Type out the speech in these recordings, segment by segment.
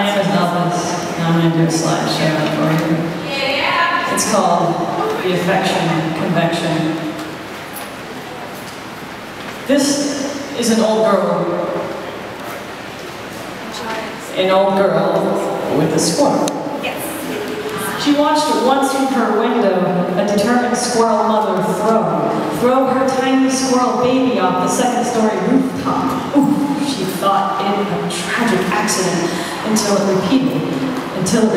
my name is Elvis, and I'm going to do a slideshow for you. It's called The Affection Convection. This is an old girl. An old girl with a squirrel. She watched once from her window a determined squirrel mother throw her tiny squirrel baby off the second-story rooftop. Ooh, she thought it a tragic accident until it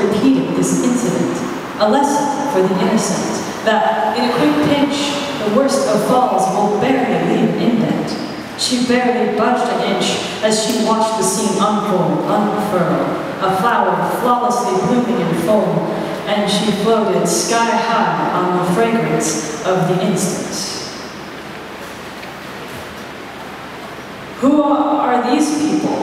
repeated this incident. A lesson for the innocent, that in a quick pinch, the worst of falls will barely leave an indent. She barely budged an inch as she watched the scene unfold, unfurl, a flower flawlessly blooming in full, and she floated sky high on the fragrance of the instant. Who are these people?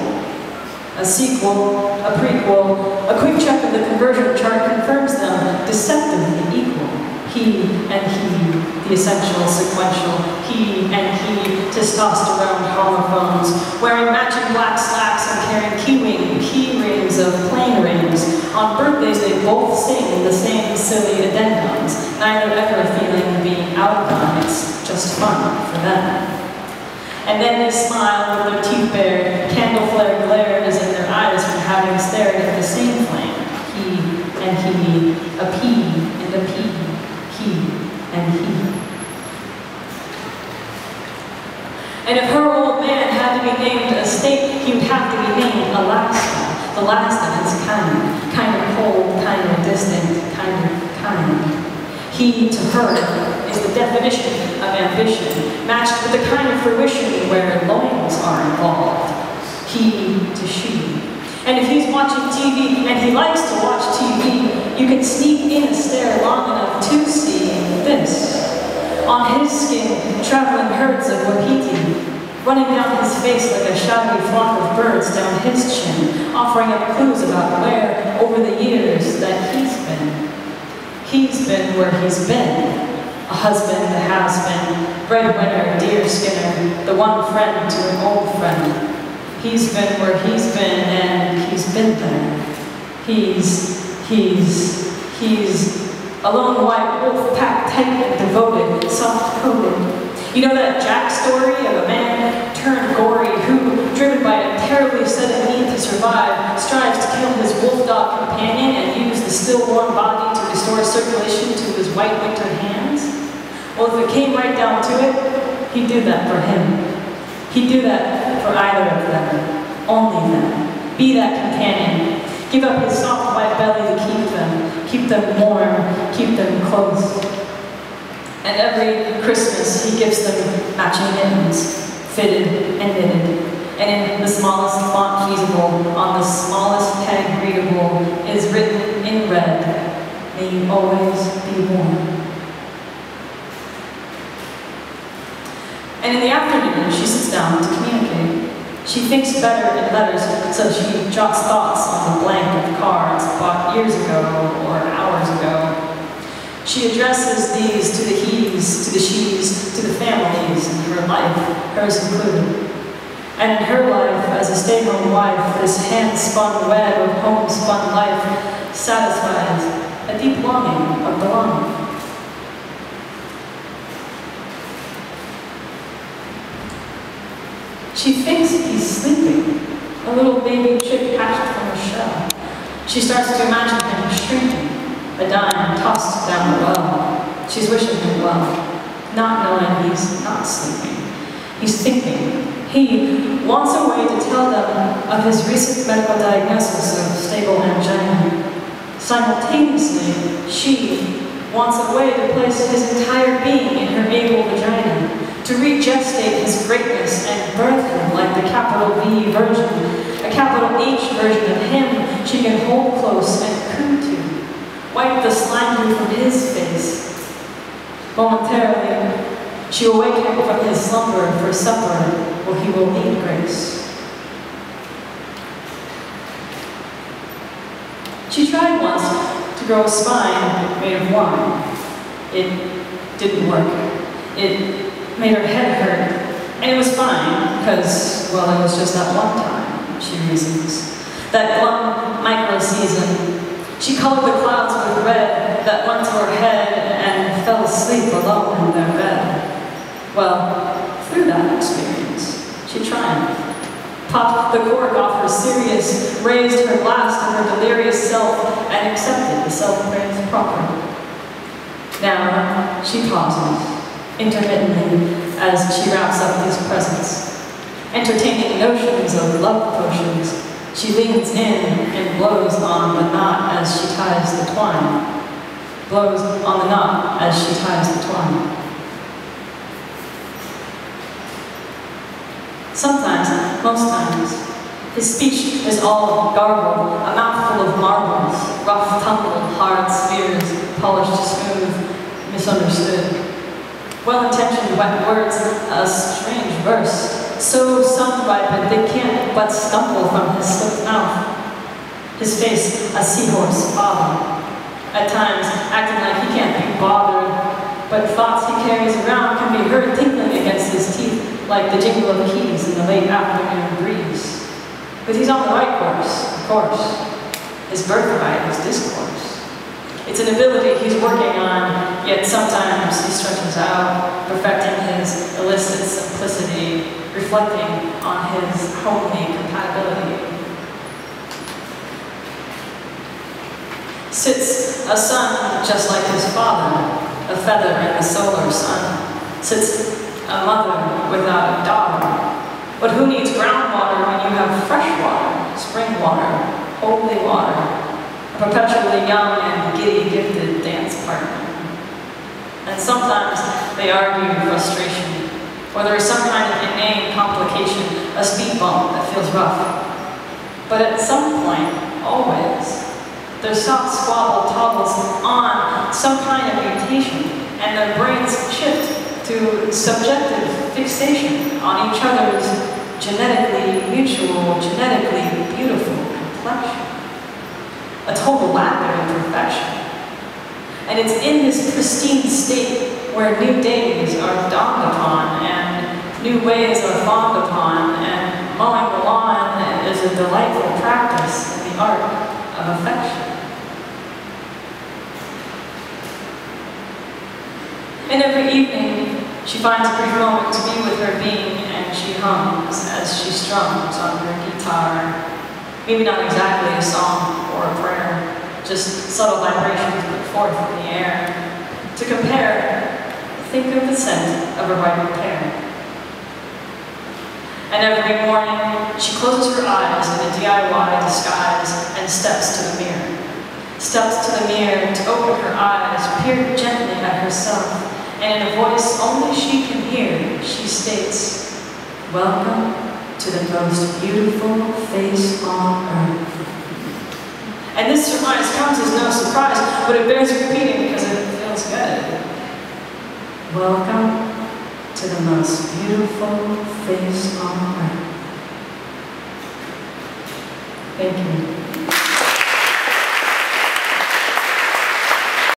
A sequel, a prequel, a quick check of the conversion chart confirms them deceptively equal. He and he, the essential sequential, he and he, testosterone homophones, wearing matching black slacks and carrying key rings of plain rings. On birthdays they both sing the same silly addendums, neither ever feeling being outdone, it's just fun for them. And then they smile with their teeth bared, candle flare glares in their eyes from having stared at the same flame. He and he, a P and a P, he and he. And if her old man had to be named a state, he would have to be named Alaska, the last of his kind of cold, kind of distant, kind. He, to her, is the definition of ambition, matched with the kind of fruition where loins are involved. He to she. And if he's watching TV, and he likes to watch TV, you can sneak in a stare long enough to see this. On his skin, traveling herds of wapiti, running down his face like a shadowy flock of birds down his chin, offering up clues about where, over the years, that he's been. He's been where he's been. A husband, a has-been, breadwinner, deer skinner, the one friend to an old friend. He's been where he's been, and he's been there. He's a lone white wolf packed tight and devoted, soft-coded. You know that Jack story of a man turned gory who, driven by a terribly sudden need to survive, strives to kill his wolf dog companion and use the still warm body to restore circulation to his white winter hands? Well, if it came right down to it, he'd do that for him. He'd do that for either of them, only them. Be that companion. Give up his soft white belly to keep them warm, keep them close. And every Christmas he gives them matching mittens, fitted and knitted. And in the smallest font feasible, on the smallest peg readable, is written in red, "May you always be warm." And in the afternoon, she sits down to communicate. She thinks better in letters, so she jots thoughts on the blank of cards bought years ago or hours ago. She addresses these to the he's, to the she's, to the families in her life, hers included. And in her life, as a stay-home wife, this hand-spun web of homespun life satisfies a deep longing of belonging. She thinks he's sleeping, a little baby chick hatched from a shell. She starts to imagine him shrinking, a dime tossed down the well. She's wishing him well, not knowing he's not sleeping. He's thinking. He wants a way to tell them of his recent medical diagnosis of stable angina. Simultaneously, she wants a way to place his entire being in her able vagina, to regestate his greatness and birth him like the capital V version, a capital H version of him she can hold close and coo to, wipe the slime from his face. Momentarily, she will wake him from his slumber for supper, where he will need grace. She tried once to grow a spine made of wine. It didn't work. It made her head hurt, and it was fine, because, well, it was just that one time, she reasons. That glum, season. She colored the clouds with red that went to her head and fell asleep alone in their bed. Well, through that experience, she triumphed. Popped the cork off her serious, raised her glass to her delirious self, and accepted the self-praise proper. Now, she pauses, intermittently, as she wraps up his presents. Entertaining notions of love potions, she leans in and blows on the knot as she ties the twine. Blows on the knot as she ties the twine. Sometimes, most times, his speech is all garbled, a mouthful of marbles, rough, tumbled, hard spheres, polished, smooth, misunderstood. Well-intentioned wet words, a strange verse, so sun-ripened they can't but stumble from his slipped mouth. His face, a seahorse father, at times acting like he can't be bothered, but thoughts he carries around can be heard tinkling against his teeth like the jingle of keys in the late afternoon breeze. But he's on the right course, of course. His birthright is discourse. It's an ability he's working on, yet sometimes he stretches out, perfecting his illicit simplicity, reflecting on his homely compatibility. Sits a son just like his father, a feather in the solar sun. Sits a mother without a daughter. But who needs groundwater when you have fresh water, spring water, holy water, a perpetually young and giddy gifted dance partner? And sometimes they argue frustration, or there is some kind of inane complication, a speed bump that feels rough. But at some point, always, their soft squabble toggles on some kind of mutation, and their brains shift to subjective fixation on each other's genetically mutual, genetically beautiful complexion. A total lack of imperfection. And it's in this pristine state where new days are dawned upon, and new ways are fawned upon, and mowing the lawn is a delightful practice in the art of affection. And every evening, she finds a brief moment to be with her being, and she hums as she strums on her guitar. Maybe not exactly a song or a prayer, just subtle vibrations put forth in the air. To compare, think of the scent of a ripe pear. And every morning, she closes her eyes in a DIY disguise and steps to the mirror. Steps to the mirror to open her eyes, peer gently at herself, and in a voice only she can hear, she states, "Welcome to the most beautiful face on earth." And this surmise comes as no surprise, but it bears repeating because it feels good. Welcome to the most beautiful face on earth. Thank you.